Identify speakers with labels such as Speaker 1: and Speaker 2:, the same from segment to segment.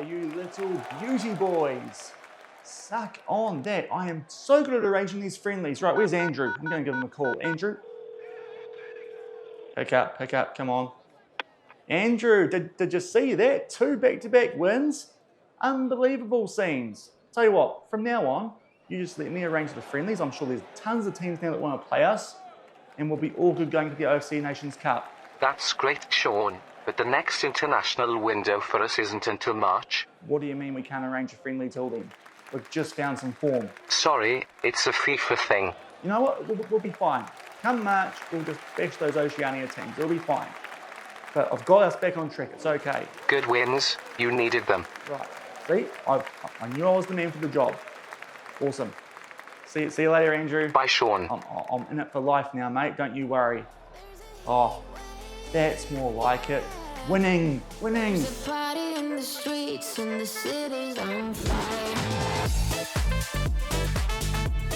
Speaker 1: you little beauty boys. Suck on that. I am so good at arranging these friendlies. Right, where's Andrew? I'm going to give him a call. Andrew? Pick up, come on. Andrew, did you see that? 2 back-to-back wins? Unbelievable scenes. Tell you what, from now on, you just let me arrange the friendlies. I'm sure there's tons of teams now that want to play us, and we'll be all good going to the AFC Nations Cup.
Speaker 2: That's great, Shaun, but the next international window for us isn't until March.
Speaker 1: What do you mean we can't arrange a friendly till then? We've just found some form.
Speaker 2: Sorry, it's a FIFA thing.
Speaker 1: You know what? We'll be fine. Come March, we'll just bash those Oceania teams. It'll be fine. But I've got us back on track. It's okay.
Speaker 2: Good wins. You needed them.
Speaker 1: Right. See? I knew I was the man for the job. Awesome. See you later, Andrew.
Speaker 2: Bye, Shaun.
Speaker 1: I'm in it for life now, mate. Don't you worry. Oh, that's more like it. Winning.
Speaker 3: There's a party in the streets and the city's on fire.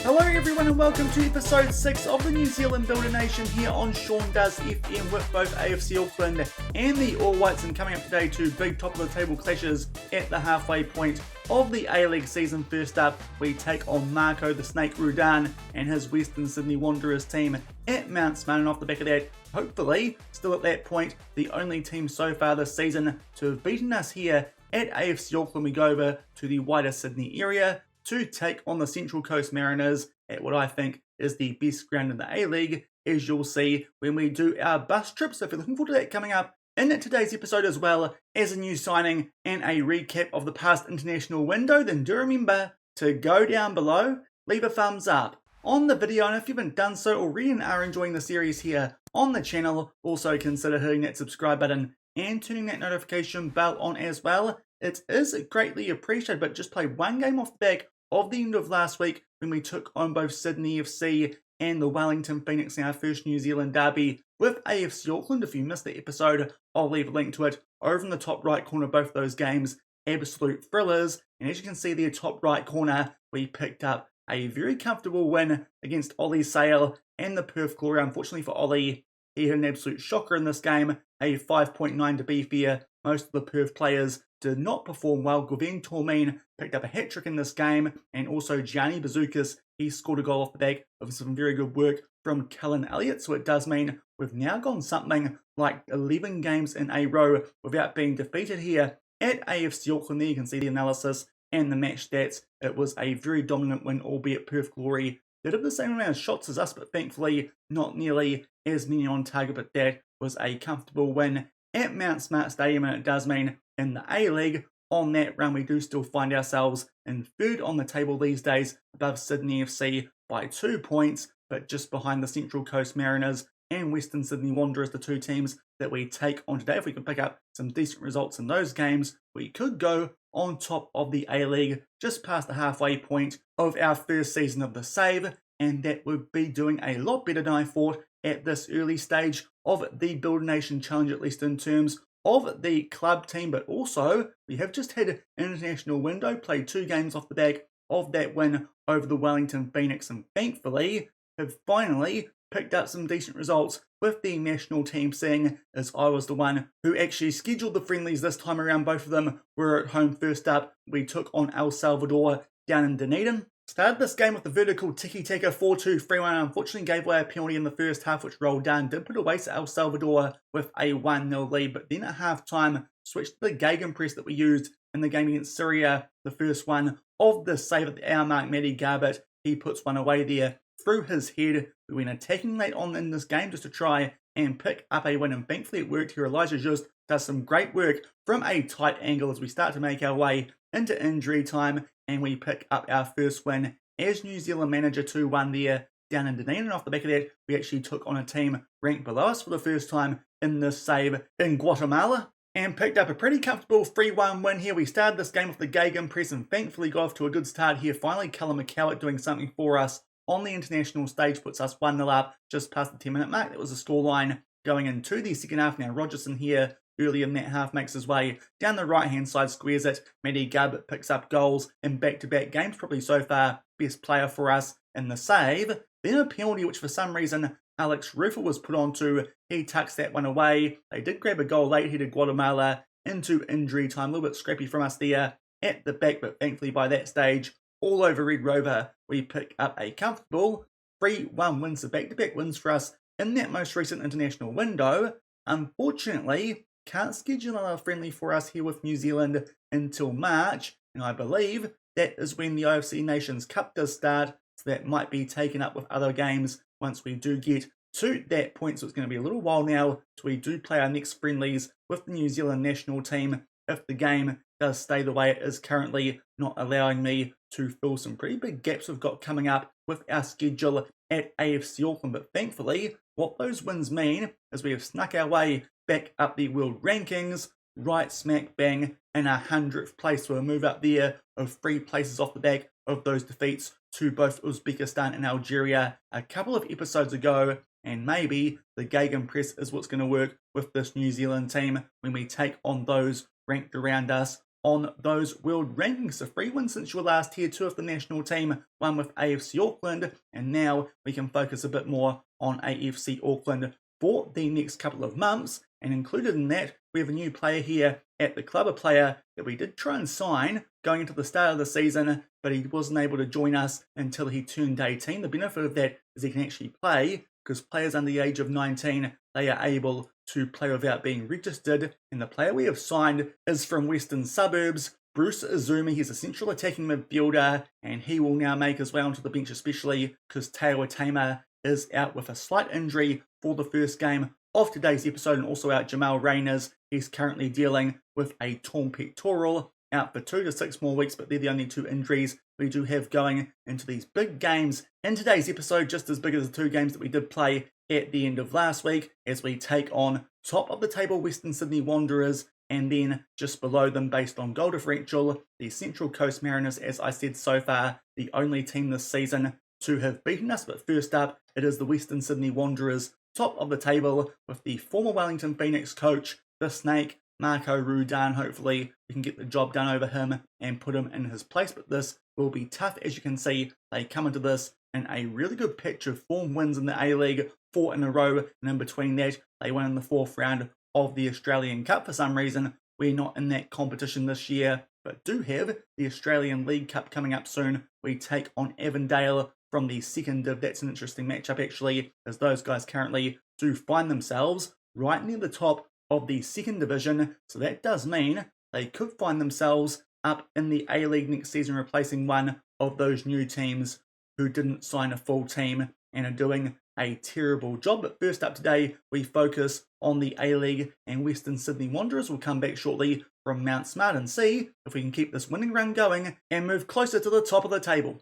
Speaker 1: Hello everyone and welcome to episode 6 of the New Zealand Builder Nation here on Shaun Does FM with both AFC Auckland and the All Whites, and coming up today to big top of the table clashes at the halfway point of the A-League season. First up, we take on Marko The Snake Rudan and his Western Sydney Wanderers team at Mount Smart, and off the back of that, hopefully, still at that point, the only team so far this season to have beaten us here at AFC Auckland. We go over to the wider Sydney area to take on the Central Coast Mariners at what I think is the best ground in the A-League, as you'll see when we do our bus trip. So if you're looking forward to that coming up in today's episode, as well as a new signing and a recap of the past international window, then do remember to go down below, leave a thumbs up on the video, and if you haven't done so already and are enjoying the series here on the channel, also consider hitting that subscribe button and turning that notification bell on as well. It is greatly appreciated, but just played one game off the back of the end of last week when we took on both Sydney FC and the Wellington Phoenix in our first New Zealand derby with AFC Auckland. If you missed the episode, I'll leave a link to it over in the top right corner of both those games. Absolute thrillers. And as you can see there, top right corner, we picked up a very comfortable win against Ollie Sale and the Perth Glory. Unfortunately for Ollie, he had an absolute shocker in this game, a 5.9 to be fair. Most of the Perth players did not perform well. Gauvain Tormine picked up a hat-trick in this game, and also Gianni Bazoukas, he scored a goal off the back of some very good work from Cullen Elliott. So it does mean we've now gone something like 11 games in a row without being defeated here at AFC Auckland. There you can see the analysis and the match stats. It was a very dominant win, albeit Perth Glory did have the same amount of shots as us, but thankfully not nearly as many on target. But that was a comfortable win at Mount Smart Stadium, and it does mean in the A-League, on that run, we do still find ourselves in third on the table these days, above Sydney FC by 2 points, but just behind the Central Coast Mariners and Western Sydney Wanderers, the two teams that we take on today. If we can pick up some decent results in those games, we could go on top of the A-League, just past the halfway point of our first season of the save, and that would be doing a lot better than I thought at this early stage of the Builder Nation Challenge, at least in terms of the club team. But also, we have just had an international window, played 2 games off the back of that win over the Wellington Phoenix, and thankfully have finally picked up some decent results with the national team, seeing as I was the one who actually scheduled the friendlies this time around. Both of them were at home. First up, we took on El Salvador down in Dunedin. Started this game with the vertical tiki-taka 4-2-3-1. Unfortunately gave away a penalty in the first half, which rolled down. Did put away to El Salvador with a 1-0 lead, but then at half-time switched to the gegenpress that we used in the game against Syria. The first one of the save at the hour mark, Matty Garbett, he puts one away there through his head. We went attacking late on in this game just to try and pick up a win, and thankfully it worked here. Elijah just does some great work from a tight angle as we start to make our way into injury time, and we pick up our first win as New Zealand manager, 2-1 there down in Dunedin. And off the back of that, we actually took on a team ranked below us for the first time in this save in Guatemala, and picked up a pretty comfortable 3-1 win here. We started this game with the gegenpress and thankfully got off to a good start here. Finally, Callum McCallum doing something for us on the international stage puts us 1-0 up just past the 10-minute mark. That was the scoreline going into the second half. Now Rogerson here early in that half makes his way down the right-hand side, squares it. Matty Garbett picks up goals in back-to-back games, probably so far best player for us in the save. Then a penalty, which for some reason Alex Ruffel was put onto. He tucks that one away. They did grab a goal late here to Guatemala, into injury time. A little bit scrappy from us there at the back, but thankfully by that stage, all over Red Rover, we pick up a comfortable 3-1 wins, the back-to-back wins for us in that most recent international window. Unfortunately, can't schedule another friendly for us here with New Zealand until March, and I believe that is when the AFC Nations Cup does start, so that might be taken up with other games once we do get to that point. So it's going to be a little while now till we do play our next friendlies with the New Zealand national team, if the game does stay the way it is currently, not allowing me to fill some pretty big gaps we've got coming up with our schedule at AFC Auckland. But thankfully, what those wins mean is we have snuck our way back up the world rankings, right smack bang in our 100th place. So we'll move up there of 3 places off the back of those defeats to both Uzbekistan and Algeria a couple of episodes ago. And maybe the Gegenpress is what's going to work with this New Zealand team when we take on those ranked around us on those world rankings. So 3 wins since you were last here, 2 of the national team, 1 with AFC Auckland, and now we can focus a bit more on AFC Auckland for the next couple of months. And included in that, we have a new player here at the club, a player that we did try and sign going into the start of the season, but he wasn't able to join us until he turned 18. The benefit of that is he can actually play, because players under the age of 19, they are able to play without being registered. And the player we have signed is from Western Suburbs, Bruce Izumi. He's a central attacking midfielder, and he will now make his way onto the bench, especially because Teo Atema is out with a slight injury for the first game of today's episode, and also out Jamal Reyners. He's currently dealing with a torn pectoral, out for 2 to 6 more weeks, but they're the only 2 injuries we do have going into these big games in today's episode, just as big as the 2 games that we did play at the end of last week, as we take on top of the table Western Sydney Wanderers, and then just below them based on goal differential, the Central Coast Mariners. As I said, so far the only team this season to have beaten us. But first up, it is the Western Sydney Wanderers, top of the table, with the former Wellington Phoenix coach, the Snake, Marko Rudan. Hopefully we can get the job done over him and put him in his place, but this will be tough. As you can see, they come into this in a really good patch of form, wins in the A-League 4 in a row, and in between that they won in the 4th round of the Australian Cup. For some reason we're not in that competition this year, but do have the Australian League Cup coming up soon. We take on Avondale from the 2nd Div. That's an interesting matchup actually, as those guys currently do find themselves right near the top of the 2nd Division, so that does mean they could find themselves up in the A-League next season, replacing one of those new teams who didn't sign a full team and are doing a terrible job. But first up today, we focus on the A-League and Western Sydney Wanderers. We'll come back shortly from Mount Smart and see if we can keep this winning run going and move closer to the top of the table.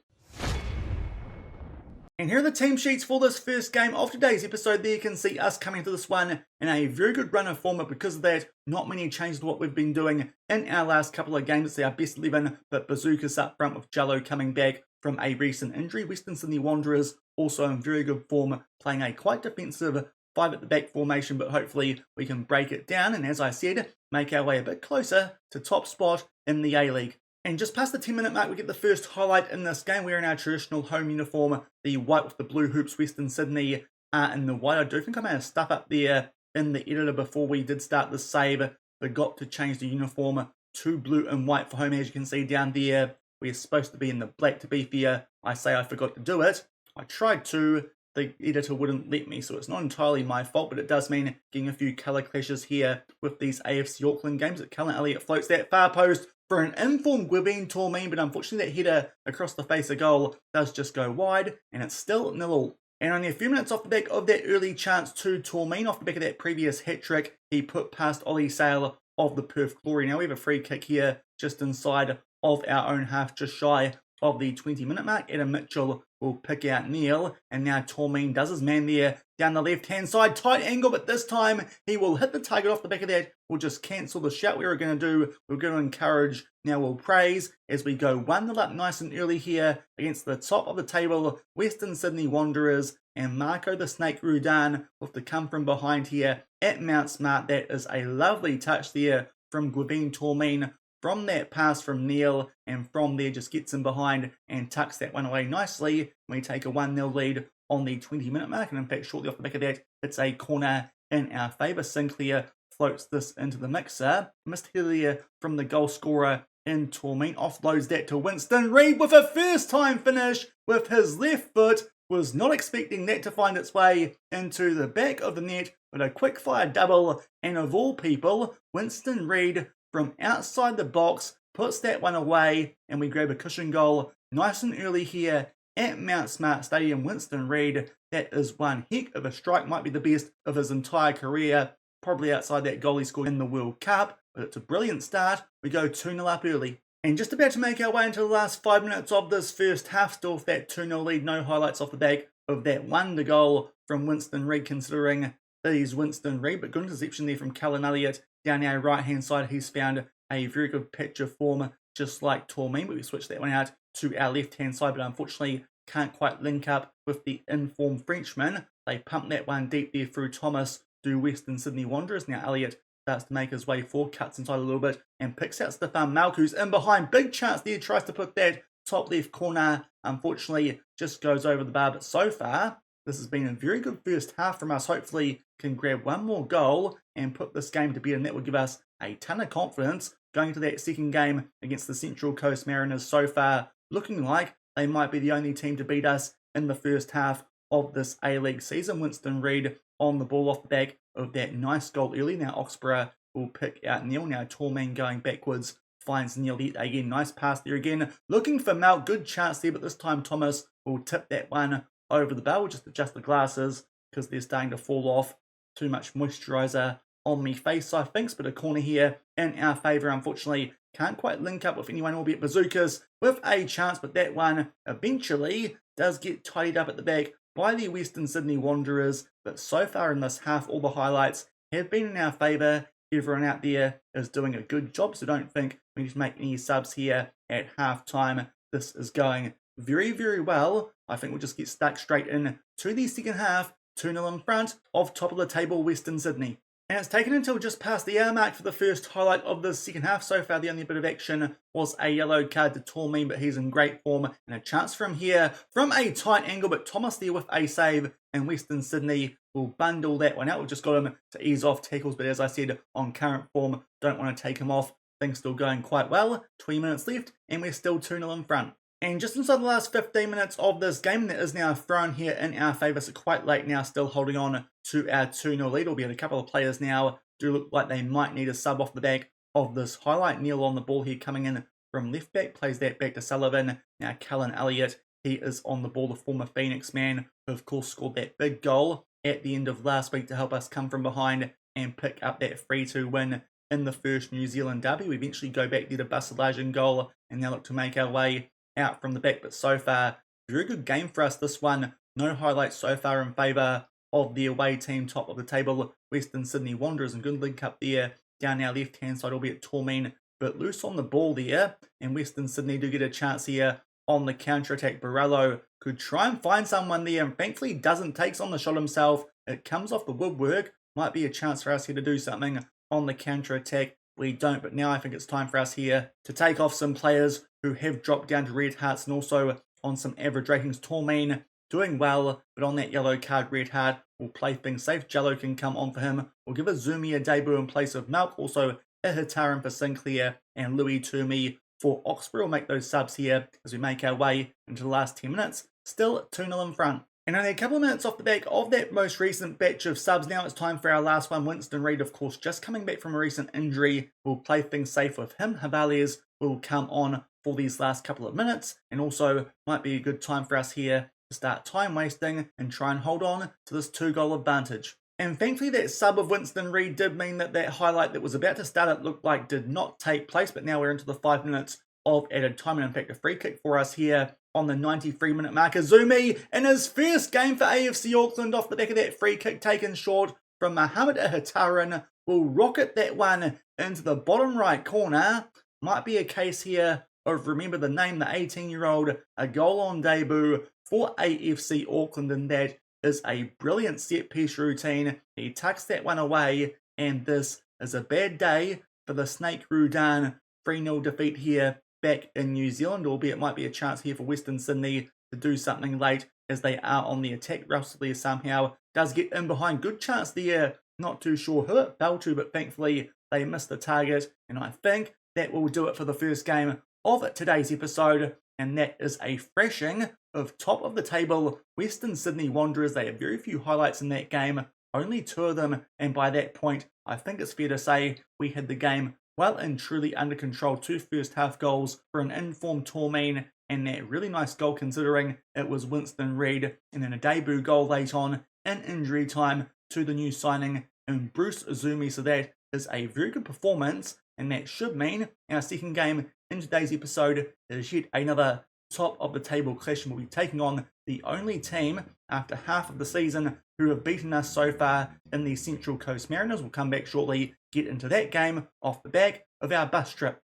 Speaker 1: And here are the team sheets for this first game of today's episode. There you can see us coming to this one in a very good run of form, but because of that, not many changes to what we've been doing in our last couple of games. It's our best 11, but Bazookas up front with Jello coming back from a recent injury. Western Sydney Wanderers also in very good form, playing a quite defensive 5 at the back formation, but hopefully we can break it down and, as I said, make our way a bit closer to top spot in the A-League. And just past the 10-minute mark, we get the first highlight in this game. We're in our traditional home uniform, the white with the blue hoops. Western Sydney are in the white. I do think I may have stuff up there in the editor before we did start the save. Forgot to change the uniform to blue and white for home. As you can see down there, we're supposed to be in the black. To be fair, I say I forgot to do it. I tried to, the editor wouldn't let me, so it's not entirely my fault, but it does mean getting a few colour clashes here with these AFC Auckland games. That Callum Elliott floats that far post for an informed Gwibeen Tormeen, but unfortunately that header across the face of goal does just go wide, and it's still 0-0. And only a few minutes off the back of that early chance to Tormeen, off the back of that previous hat-trick, he put past Ollie Sale of the Perth Glory. Now we have a free kick here just inside of our own half, just shy of the 20-minute mark. Adam Mitchell will pick out Neil, and now Tormeen does his man there down the left-hand side. Tight angle, but this time he will hit the target off the back of that. We'll just cancel the shout we were going to do. We're going to encourage, now we'll praise, as we go 1-0 up nice and early here against the top of the table, Western Sydney Wanderers, and Marko The Snake Rudan with the come from behind here at Mount Smart. That is a lovely touch there from Gwibeen Tormeen, from that pass from Neil, and from there just gets him behind and tucks that one away nicely. We take a 1-0 lead on the 20-minute mark, and in fact shortly off the back of that, it's a corner in our favour. Sinclair floats this into the mixer. Missed here from the goal scorer in Tormeen. Offloads that to Winston Reid with a first time finish with his left foot. Was not expecting that to find its way into the back of the net, but a quick fire double, and of all people, Winston Reid from outside the box puts that one away, and we grab a cushion goal nice and early here at Mount Smart Stadium. Winston Reid, that is one heck of a strike, might be the best of his entire career, probably outside that goal he scored in the World Cup, but it's a brilliant start. We go 2-0 up early. And just about to make our way into the last 5 minutes of this first half, still with that 2-0 lead, no highlights off the back of that wonder goal from Winston Reid, considering that he's Winston Reid, but good interception there from Cullen Elliott down our right-hand side. He's found a very good patch of form, just like Tormeen, but we switched that one out to our left-hand side, but unfortunately can't quite link up with the informed Frenchman. They pump that one deep there through Thomas to Western Sydney Wanderers. Now Elliott starts to make his way forward, cuts inside a little bit, and picks out Stefan Malk, who's in behind. Big chance there, tries to put that top left corner. Unfortunately, just goes over the bar, but so far, this has been a very good first half from us. Hopefully, can grab one more goal and put this game to bed, and that will give us a ton of confidence going to that second game against the Central Coast Mariners. So far, looking like they might be the only team to beat us in the first half of this A-League season. Winston Reid on the ball off the back of that nice goal early. Now Oxborough will pick out Neil. Now Tormeen going backwards finds Neil again. Nice pass there again. Looking for Malk. Good chance there, but this time Thomas will tip that one over the bar. We'll just adjust the glasses because they're starting to fall off. Too much moisturiser on me face, I think. But a corner here in our favour. Unfortunately, can't quite link up with anyone, albeit Bazookas with a chance. But that one eventually does get tidied up at the back by the Western Sydney Wanderers. But so far in this half, all the highlights have been in our favour. Everyone out there is doing a good job, so don't think we need to make any subs here at half time. This is going very, very well. I think we'll just get stuck straight in to the second half, 2-0 in front of top of the table Western Sydney. And it's taken until just past the hour mark for the first highlight of the second half. So far, the only bit of action was a yellow card to Tormeen, but he's in great form. And a chance from here from a tight angle, but Thomas there with a save. And Western Sydney will bundle that one out. We've just got him to ease off tackles, but as I said, on current form, don't want to take him off. Things still going quite well. 20 minutes left, and we're still 2-0 in front. And just inside the last 15 minutes of this game, that is now thrown here in our favour. So quite late now, still holding on to our 2-0 lead. Albeit a couple of players now do look like they might need a sub off the back of this highlight. Neil on the ball here coming in from left back, plays that back to Sullivan. Now Cullen Elliott, he is on the ball, the former Phoenix man, who of course scored that big goal at the end of last week to help us come from behind and pick up that 3-2 win in the first New Zealand derby. We eventually go back there to Basilage goal and now look to make our way out from the back. But so far, very good game for us, this one. No highlights so far in favour of the away team, top of the table, Western Sydney Wanderers, and good link up there down our left-hand side, albeit Tormeen, but loose on the ball there, and Western Sydney do get a chance here on the counter-attack. Barello could try and find someone there, and thankfully doesn't, takes on the shot himself. It comes off the woodwork. Might be a chance for us here to do something on the counter-attack. We don't, but now I think it's time for us here to take off some players who have dropped down to red hearts and also on some average ratings. Tormeen doing well, but on that yellow card, red heart will play things safe. Jello can come on for him. We'll give Azumi a debut in place of Malk. Also, Ihitaran for Sinclair and Louis Toomey for Oxford. We'll make those subs here as we make our way into the last 10 minutes. Still 2-0 in front. And only a couple of minutes off the back of that most recent batch of subs. Now it's time for our last one. Winston Reid, of course, just coming back from a recent injury. We'll play things safe with him. Havaliers will come on for these last couple of minutes. And also might be a good time for us here to start time wasting and try and hold on to this 2-goal advantage. And thankfully that sub of Winston Reid did mean that that highlight that was about to start, it looked like, did not take place. But now we're into the 5 minutes of added time. And in fact, a free kick for us here on the 93-minute mark. Azumi in his first game for AFC Auckland off the back of that free kick taken short from Mohamed Ihitaran will rocket that one into the bottom right corner. Might be a case here of remember the name, the 18-year-old, a goal on debut for AFC Auckland, and that is a brilliant set-piece routine. He tucks that one away, and this is a bad day for the Snake Rudan 3-0 defeat here back in New Zealand, albeit it might be a chance here for Western Sydney to do something late as they are on the attack. Russell there somehow does get in behind. Good chance there Not too sure who it fell to, but thankfully they missed the target. And I think that will do it for the first game of today's episode. And that is a thrashing of top of the table Western Sydney Wanderers. They have very few highlights in that game, only 2 of them. And by that point, I think it's fair to say we had the game well and truly under control. 2 first half goals for an informed Tormeen, and that really nice goal considering it was Winston Reid, and then a debut goal late on in injury time to the new signing in Bruce Azumi. So that is a very good performance, and that should mean our second game in today's episode is yet another top of the table clash, and we'll be taking on the only team after half of the season who have beaten us so far in the Central Coast Mariners. We'll come back shortly, get into that game off the back of our bus trip.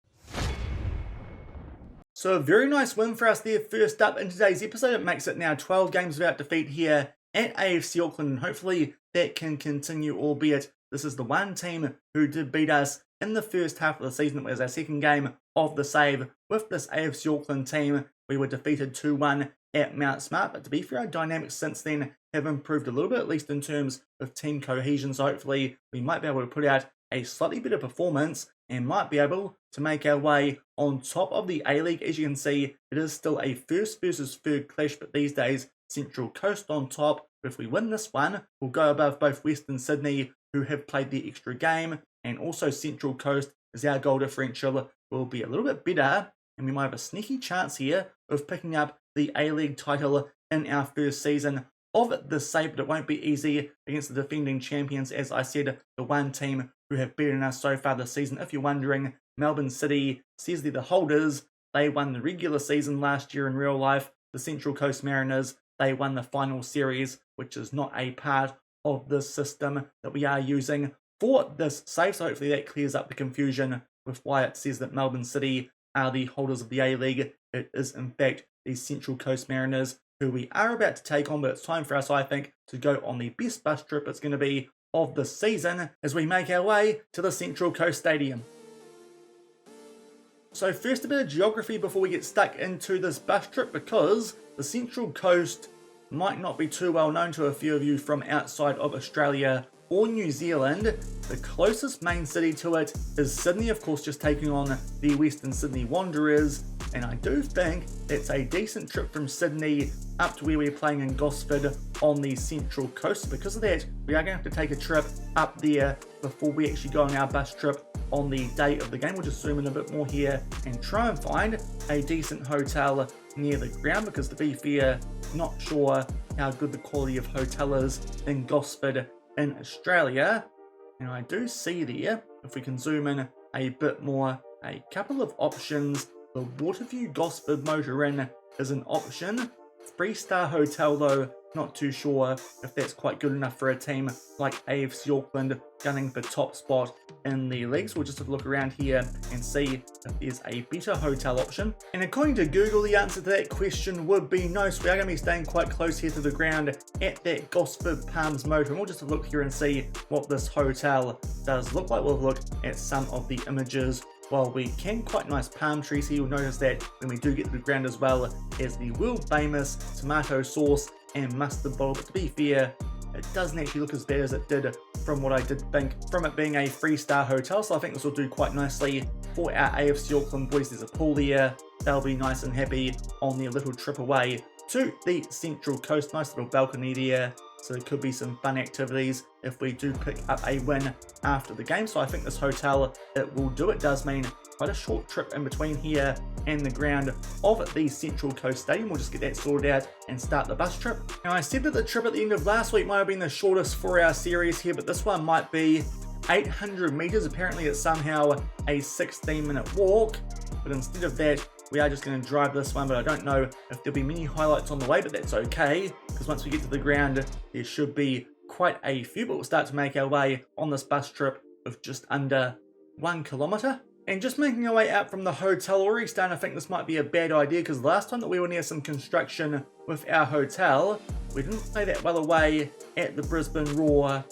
Speaker 1: So a very nice win for us there first up in today's episode. It makes it now 12 games without defeat here at AFC Auckland, and hopefully that can continue, albeit this is the one team who did beat us in the first half of the season. It was our second game of the save with this AFC Auckland team. We were defeated 2-1 at Mount Smart, but to be fair, our dynamics since then have improved a little bit, at least in terms of team cohesion. So hopefully we might be able to put out a slightly better performance and might be able to make our way on top of the A-League. As you can see, it is still a first versus third clash, but these days Central Coast on top. But if we win this one, we'll go above both Western Sydney, who have played the extra game, and also Central Coast, as our goal differential will be a little bit better, and we might have a sneaky chance here of picking up the A-League title in our first season of the save. But it won't be easy against the defending champions, as I said, the one team who have beaten us so far this season. If you're wondering, Melbourne City says they're the holders. They won the regular season last year in real life. The Central Coast Mariners, they won the final series, which is not a part of the system that we are using for this save. So hopefully that clears up the confusion with why it says that Melbourne City are the holders of the A-League. It is in fact the Central Coast Mariners, who we are about to take on, but it's time for us, I think, to go on the best bus trip it's going to be of the season as we make our way to the Central Coast Stadium. So first, a bit of geography before we get stuck into this bus trip, because the Central Coast might not be too well known to a few of you from outside of Australia or New Zealand. The closest main city to it is Sydney, of course, just taking on the Western Sydney Wanderers, and I do think it's a decent trip from Sydney up to where we're playing in Gosford on the Central Coast. Because of that, we are going to have to take a trip up there before we actually go on our bus trip on the day of the game. We'll just zoom in a bit more here and try and find a decent hotel near the ground, because to be fair, not sure how good the quality of hotel is in Gosford in Australia. And I do see there, if we can zoom in a bit more, a couple of options. The Waterview Gosford Motor Inn is an option. 3-star hotel though, not too sure if that's quite good enough for a team like AFC Auckland gunning for top spot in the league. So we'll just have a look around here and see if there's a better hotel option. And according to Google, the answer to that question would be no. So we are going to be staying quite close here to the ground at that Gosford Palms Motor. And we'll just have a look here and see what this hotel does look like. We'll look at some of the images. While we can, quite nice palm trees here. You'll notice that when we do get to the ground, as well as the world famous tomato sauce and mustard bottle. But to be fair, it doesn't actually look as bad as it did from what I did think from it being a 3-star hotel. So I think this will do quite nicely for our AFC Auckland boys. There's a pool there. They'll be nice and happy on their little trip away to the Central Coast. Nice little balcony there. So there could be some fun activities if we do pick up a win after the game. So I think this hotel, it will do. It does mean quite a short trip in between here and the ground of the Central Coast Stadium. We'll just get that sorted out and start the bus trip. Now, I said that the trip at the end of last week might have been the shortest for our series here, but this one might be 800 meters. Apparently it's somehow a 16-minute walk, but instead of that, we are just going to drive this one. But I don't know if there'll be many highlights on the way, but that's okay, because once we get to the ground, there should be quite a few. But we'll start to make our way on this bus trip of just under 1 kilometer. And just making our way out from the hotel, already starting to think this might be a bad idea, because last time that we were near some construction with our hotel, we didn't play that well away at the Brisbane Roar.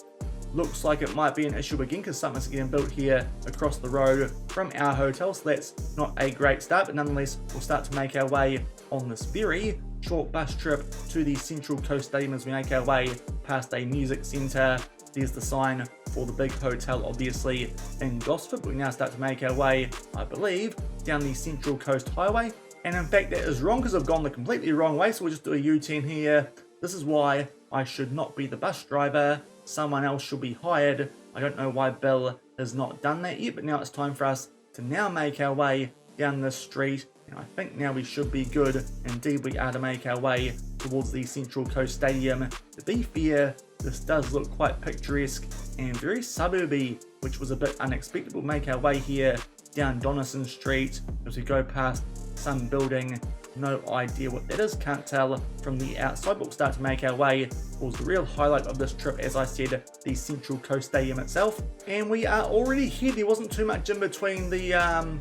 Speaker 1: Looks like it might be an issue again, because something's getting built here across the road from our hotel, so that's not a great start. But nonetheless, we'll start to make our way on this very short bus trip to the Central Coast Stadium as we make our way past a music centre there's the sign for the big hotel, obviously, in Gosford. We now start to make our way, I believe, down the Central Coast Highway. And in fact, that is wrong because I've gone the completely wrong way, so we'll just do a U-turn here. This is why I should not be the bus driver. Someone else should be hired. I don't know why Bill has not done that yet, but now it's time for us to now make our way down this street. And I think now we should be good. Indeed, we are to make our way towards the Central Coast Stadium. To be fair, this does look quite picturesque and very suburby, which was a bit unexpected. We'll make our way here down Donison Street as we go past some building. No idea what that is, can't tell from the outside, but we'll start to make our way towards the real highlight of this trip, as I said, the Central Coast Stadium itself. And we are already here. There wasn't too much in between the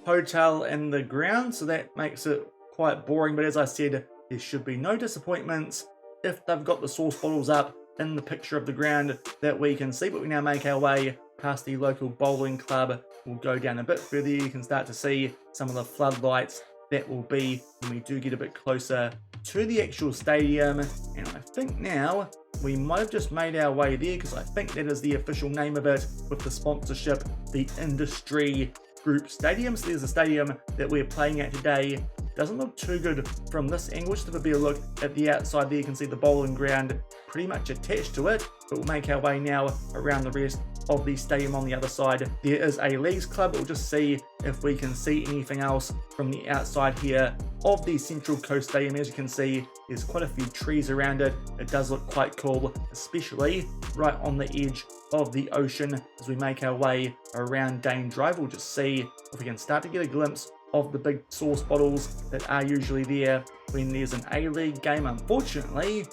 Speaker 1: hotel and the ground, so that makes it quite boring, but as I said, there should be no disappointments if they've got the sauce bottles up in the picture of the ground that we can see. But we now make our way past the local bowling club. We'll go down a bit further. You can start to see some of the floodlights that will be when we do get a bit closer to the actual stadium. And I think now we might have just made our way there, because I think that is the official name of it with the sponsorship, the Industry Group Stadium. So there's the stadium that we're playing at today. Doesn't look too good from this angle. Just have a better look at the outside there. You can see the bowling ground pretty much attached to it, but we'll make our way now around the rest of the stadium on the other side. There is a leagues club. We'll just see if we can see anything else from the outside here of the Central Coast Stadium. As you can see, there's quite a few trees around it. It does look quite cool, especially right on the edge of the ocean. As we make our way around Dane Drive, we'll just see if we can start to get a glimpse of the big sauce bottles that are usually there when there's an A-League game. Unfortunately,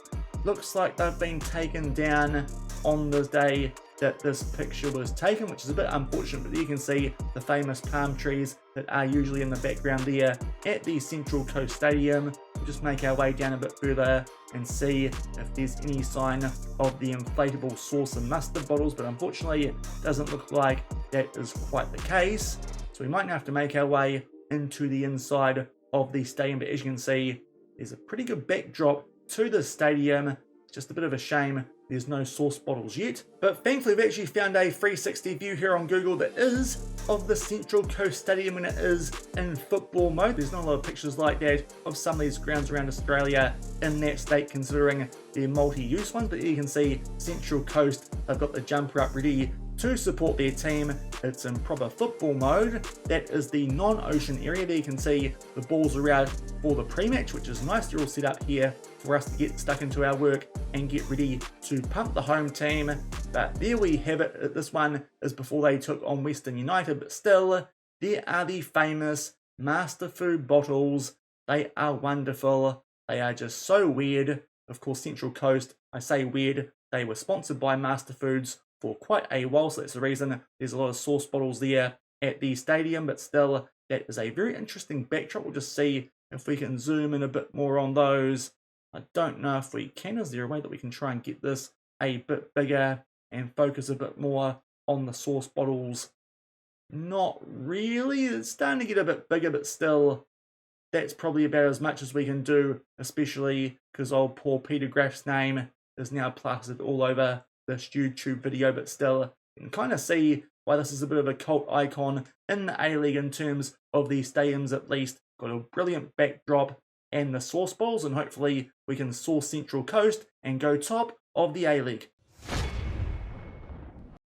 Speaker 1: looks like they've been taken down on the day that this picture was taken, which is a bit unfortunate, but you can see the famous palm trees that are usually in the background there at the Central Coast Stadium. We'll just make our way down a bit further and see if there's any sign of the inflatable sauce and mustard bottles, but unfortunately it doesn't look like that is quite the case. So we might have to make our way into the inside of the stadium, but as you can see, there's a pretty good backdrop to the stadium. It's just a bit of a shame there's no sauce bottles yet, but thankfully we've actually found a 360 view here on Google that is of the Central Coast Stadium, and it is in football mode. There's not a lot of pictures like that of some of these grounds around Australia in that state, considering they're multi-use ones, but you can see Central Coast, they've got the jumper up ready to support their team. It's in proper football mode. That is the non-ocean area. There you can see the balls are out for the pre-match, which is nice. They're all set up here for us to get stuck into our work and get ready to pump the home team. But there we have it. This one is before they took on Western United, but still, there are the famous Master Food bottles. They are wonderful. They are just so weird. Of course, Central Coast, I say weird, they were sponsored by Master Foods for quite a while, so that's the reason there's a lot of sauce bottles there at the stadium, but still, that is a very interesting backdrop. We'll just see if we can zoom in a bit more on those. I don't know if we can. Is there a way that we can try and get this a bit bigger and focus a bit more on the sauce bottles? Not really. It's starting to get a bit bigger, but still, that's probably about as much as we can do, especially because old poor Peter Graff's name is now plastered all over this YouTube video, but still, you can kind of see why this is a bit of a cult icon in the A-League in terms of these stadiums at least. Got a brilliant backdrop and the sauce balls, and hopefully we can source Central Coast and go top of the A-League.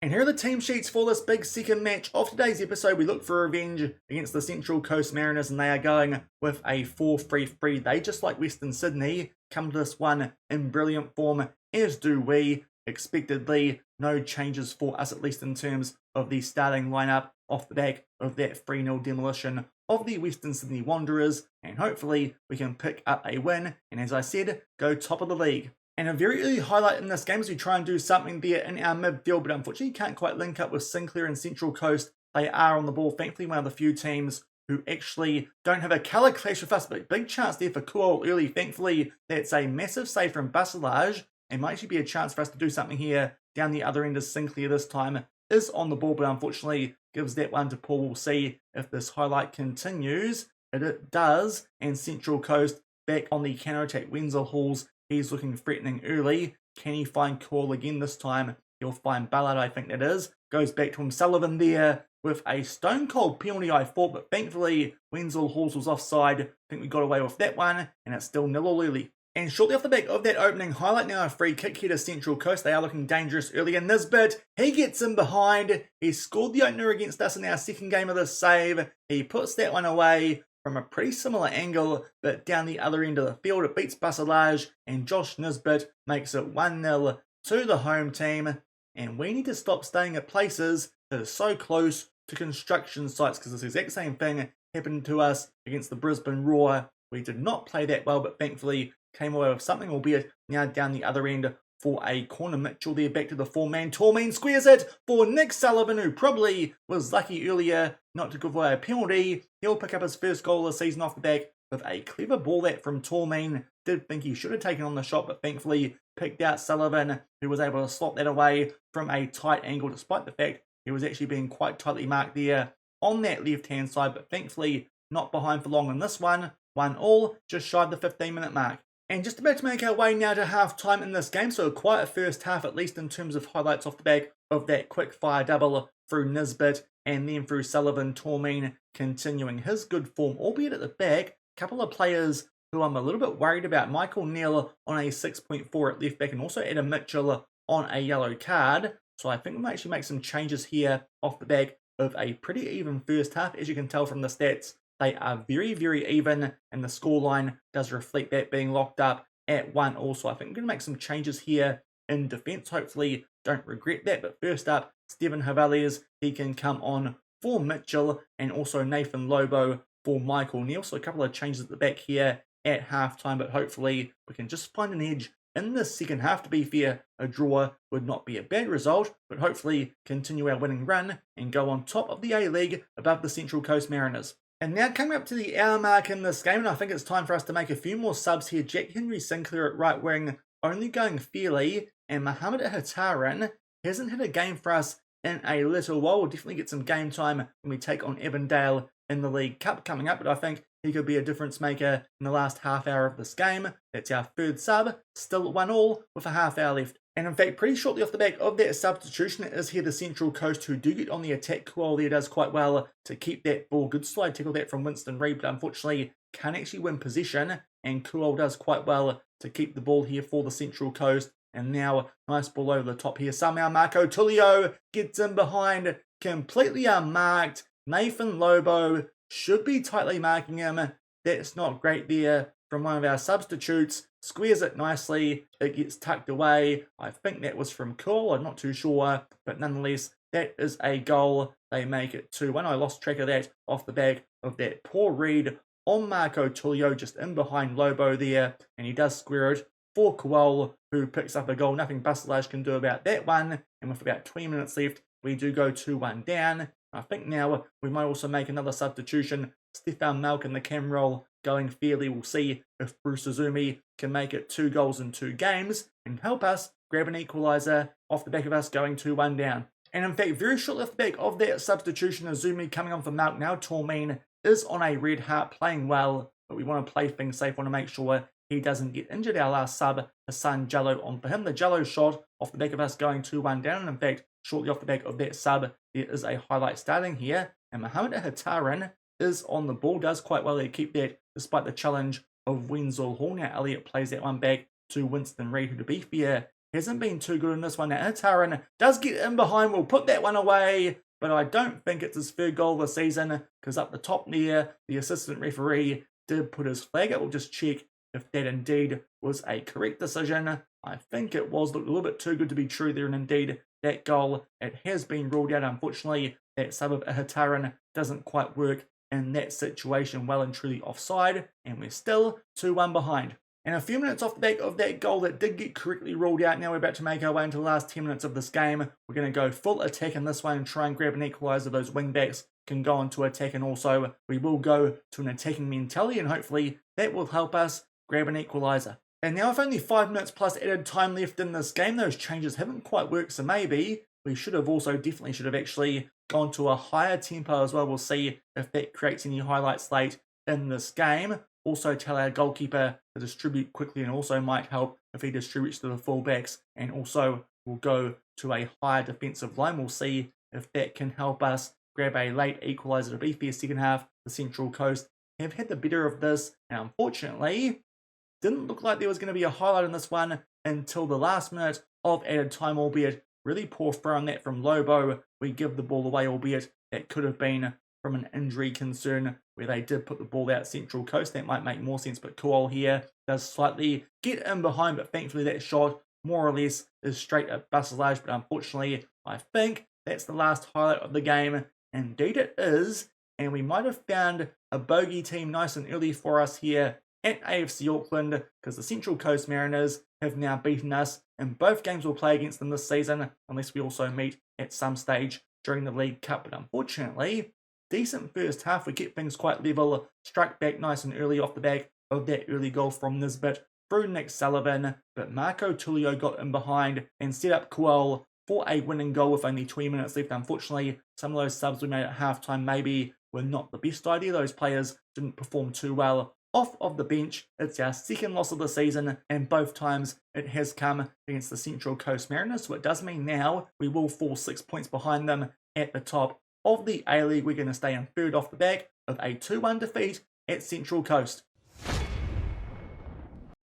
Speaker 1: And here are the team sheets for this big second match of today's episode. We look for revenge against the Central Coast Mariners, and they are going with a 4-3-3. They, just like Western Sydney, come to this one in brilliant form, as do we. Expectedly, no changes for us, at least in terms of the starting lineup off the back of that 3-0 demolition of the Western Sydney Wanderers, and hopefully we can pick up a win, and as I said, go top of the league. And a very early highlight in this game is we try and do something there in our midfield, but unfortunately can't quite link up with Sinclair and Central Coast. They are on the ball, thankfully one of the few teams who actually don't have a colour clash with us, but big chance there for Kuol early. Thankfully, that's a massive save from Basilage. It might actually be a chance for us to do something here down the other end, as Sinclair this time is on the ball, but unfortunately gives that one to Paul. We'll see if this highlight continues. It does, and Central Coast back on the counter-attack. Wenzel Halls, he's looking threatening early. Can he find Call again this time? He'll find Ballard, I think that is. Goes back to him. Sullivan there with a stone cold penalty, I thought, but thankfully Wenzel Halls was offside. I think we got away with that one, and it's still 0 early. And shortly off the back of that opening highlight, now a free kick here to Central Coast. They are looking dangerous early in Nisbet. He gets in behind. He scored the opener against us in our second game of the save. He puts that one away from a pretty similar angle, but down the other end of the field. It beats Basilage, and Josh Nisbet makes it 1-0 to the home team. And we need to stop staying at places that are so close to construction sites, because this exact same thing happened to us against the Brisbane Roar. We did not play that well, but thankfully came away with something, albeit now down the other end for a corner. Mitchell there back to the 4-man. Tormeen squares it for Nick Sullivan, who probably was lucky earlier not to give away a penalty. He'll pick up his first goal of the season off the back with a clever ball that from Tormeen. Did think he should have taken on the shot, but thankfully picked out Sullivan, who was able to slot that away from a tight angle, despite the fact he was actually being quite tightly marked there on that left-hand side, but thankfully not behind for long in this one. 1-1, just shy of the 15-minute mark. And just about to make our way now to half-time in this game, so quite a first half, at least in terms of highlights off the back of that quick-fire double through Nisbet and then through Sullivan. Tormeen continuing his good form, albeit at the back. A couple of players who I'm a little bit worried about. Michael Neal on a 6.4 at left back, and also Adam Mitchell on a yellow card. So I think we might actually make some changes here off the back of a pretty even first half. As you can tell from the stats, they are very, very even, and the scoreline does reflect that, being locked up at 1-1. So I think I'm going to make some changes here in defence. Hopefully don't regret that. But first up, Stephen Havaliers, he can come on for Mitchell, and also Nathan Lobo for Michael Neal. So a couple of changes at the back here at half-time, but hopefully we can just find an edge in the second half. To be fair, a draw would not be a bad result, but hopefully continue our winning run and go on top of the A-League above the Central Coast Mariners. And now coming up to the hour mark in this game, and I think it's time for us to make a few more subs here. Jack Henry Sinclair at right wing, only going fairly, and Mohamed Ahataran hasn't had a game for us in a little while. We'll definitely get some game time when we take on Avondale in the League Cup coming up, but I think he could be a difference maker in the last half hour of this game. That's our third sub, still 1-1 with a half hour left. And in fact, pretty shortly off the back of that substitution, it is here the Central Coast who do get on the attack. Kuol there does quite well to keep that ball. Good slide tackle that from Winston Reid, but unfortunately can't actually win possession. And Kuol does quite well to keep the ball here for the Central Coast. And now, nice ball over the top here. Somehow Marko Tulio gets in behind, completely unmarked. Nathan Lobo should be tightly marking him. That's not great there from one of our substitutes. Squares it nicely. It gets tucked away. I think that was from Kuol. I'm not too sure. But nonetheless, that is a goal. They make it 2-1. I lost track of that off the back of that poor read on Marko Tulio, just in behind Lobo there. And he does square it for Kuol, who picks up a goal. Nothing Basilage can do about that one. And with about 20 minutes left, we do go 2-1 down. I think now we might also make another substitution. Stefan Malk in the cam role going fairly. We'll see if Bruce Azumi can make it 2 goals in 2 games and help us grab an equaliser off the back of us going 2-1 down. And in fact, very shortly off the back of that substitution, Azumi coming on for Malk now. Tormeen is on a red heart, playing well, but we want to play things safe. Want to make sure he doesn't get injured. Our last sub, Hassan Jallo on for him. The Jallo shot off the back of us going 2-1 down. And in fact, shortly off the back of that sub, there is a highlight starting here. And Mohamed Ahataran is on the ball. Does quite well to keep that despite the challenge of Wenzel Hall. Now Elliott plays that one back to Winston Reid, who to be fair hasn't been too good in this one. Now Ahataran does get in behind. We'll put that one away. But I don't think it's his third goal of the season, because up the top there, the assistant referee did put his flag up. We'll just check if that indeed was a correct decision. I think it was. Looked a little bit too good to be true there, and indeed that goal, it has been ruled out. Unfortunately, that sub of Ahataran doesn't quite work in that situation. Well and truly offside, and we're still 2-1 behind. And a few minutes off the back of that goal that did get correctly ruled out, now we're about to make our way into the last 10 minutes of this game. We're going to go full attack in this one and try and grab an equaliser. Those wing-backs can go on to attack, and also we will go to an attacking mentality, and hopefully that will help us grab an equaliser. And now with only 5 minutes plus added time left in this game, those changes haven't quite worked, so maybe we definitely should have actually gone to a higher tempo as well. We'll see if that creates any highlights late in this game. Also tell our goalkeeper to distribute quickly, and also might help if he distributes to the fullbacks, and also will go to a higher defensive line. We'll see if that can help us grab a late equaliser to be fair second half. The Central Coast have had the better of this, and unfortunately, didn't look like there was going to be a highlight in this one until the last minute of added time, albeit really poor throw on that from Lobo. We give the ball away, albeit that could have been from an injury concern where they did put the ball out Central Coast. That might make more sense, but Kuol here does slightly get in behind, but thankfully that shot more or less is straight at Basilage, but unfortunately I think that's the last highlight of the game. Indeed it is, and we might have found a bogey team nice and early for us here at AFC Auckland, because the Central Coast Mariners have now beaten us in both games we'll play against them this season, unless we also meet at some stage during the League Cup. But unfortunately, decent first half, we kept things quite level, struck back nice and early off the back of that early goal from Nisbet through Nick Sullivan, but Marko Tulio got in behind and set up Kuol for a winning goal with only 20 minutes left. Unfortunately, some of those subs we made at halftime maybe were not the best idea. Those players didn't perform too well off of the bench. It's our second loss of the season, and both times it has come against the Central Coast Mariners, so it does mean now we will fall 6 points behind them at the top of the A-League. We're going to stay in third off the back of a 2-1 defeat at Central Coast.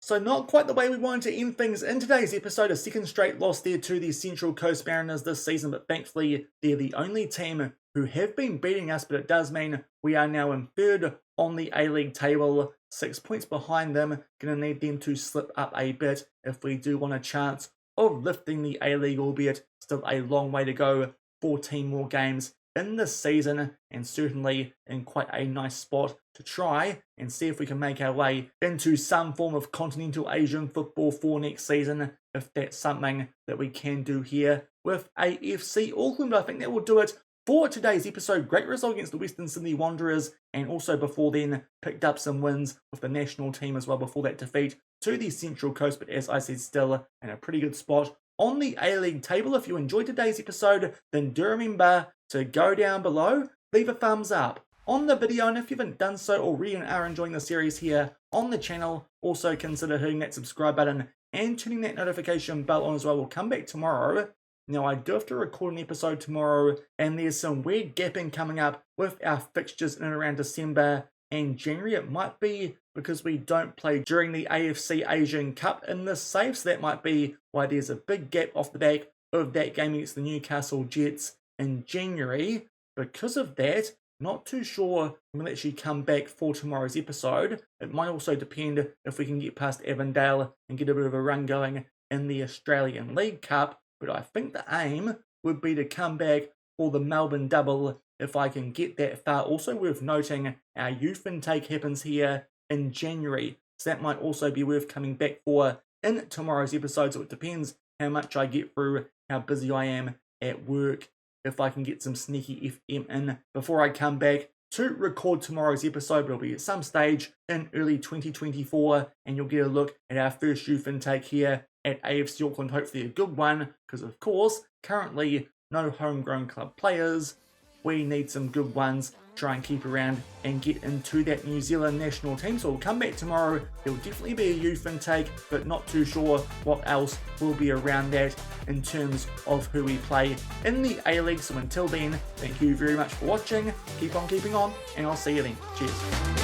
Speaker 1: So not quite the way we wanted to end things in today's episode. A second straight loss there to the Central Coast Mariners this season, but thankfully they're the only team who have been beating us, but it does mean we are now in third on the A-League table, 6 points behind them. Going to need them to slip up a bit if we do want a chance of lifting the A-League, albeit still a long way to go, 14 more games in this season, and certainly in quite a nice spot to try and see if we can make our way into some form of continental Asian football for next season, if that's something that we can do here with AFC Auckland. I think that will do it for today's episode. Great result against the Western Sydney Wanderers, and also before then picked up some wins with the national team as well before that defeat to the Central Coast, but as I said, still in a pretty good spot on the A-League table. If you enjoyed today's episode, then do remember to go down below, leave a thumbs up on the video, and if you haven't done so already and are enjoying the series here on the channel, also consider hitting that subscribe button and turning that notification bell on as well. We'll come back tomorrow. Now, I do have to record an episode tomorrow, and there's some weird gapping coming up with our fixtures in and around December and January. It might be because we don't play during the AFC Asian Cup in this save, so that might be why there's a big gap off the back of that game against the Newcastle Jets in January. Because of that, not too sure when we'll actually come back for tomorrow's episode. It might also depend if we can get past Avondale and get a bit of a run going in the Australian League Cup. But I think the aim would be to come back for the Melbourne double if I can get that far. Also worth noting, our youth intake happens here in January, so that might also be worth coming back for in tomorrow's episode. So it depends how much I get through, how busy I am at work, if I can get some sneaky FM in before I come back to record tomorrow's episode. But it'll be at some stage in early 2024, and you'll get a look at our first youth intake here at AFC Auckland. Hopefully a good one, because of course currently no homegrown club players. We need some good ones to try and keep around and get into that New Zealand national team. So we'll come back tomorrow. There will definitely be a youth intake, but not too sure what else will be around that in terms of who we play in the A-League. So until then, thank you very much for watching. Keep on keeping on, and I'll see you then. Cheers.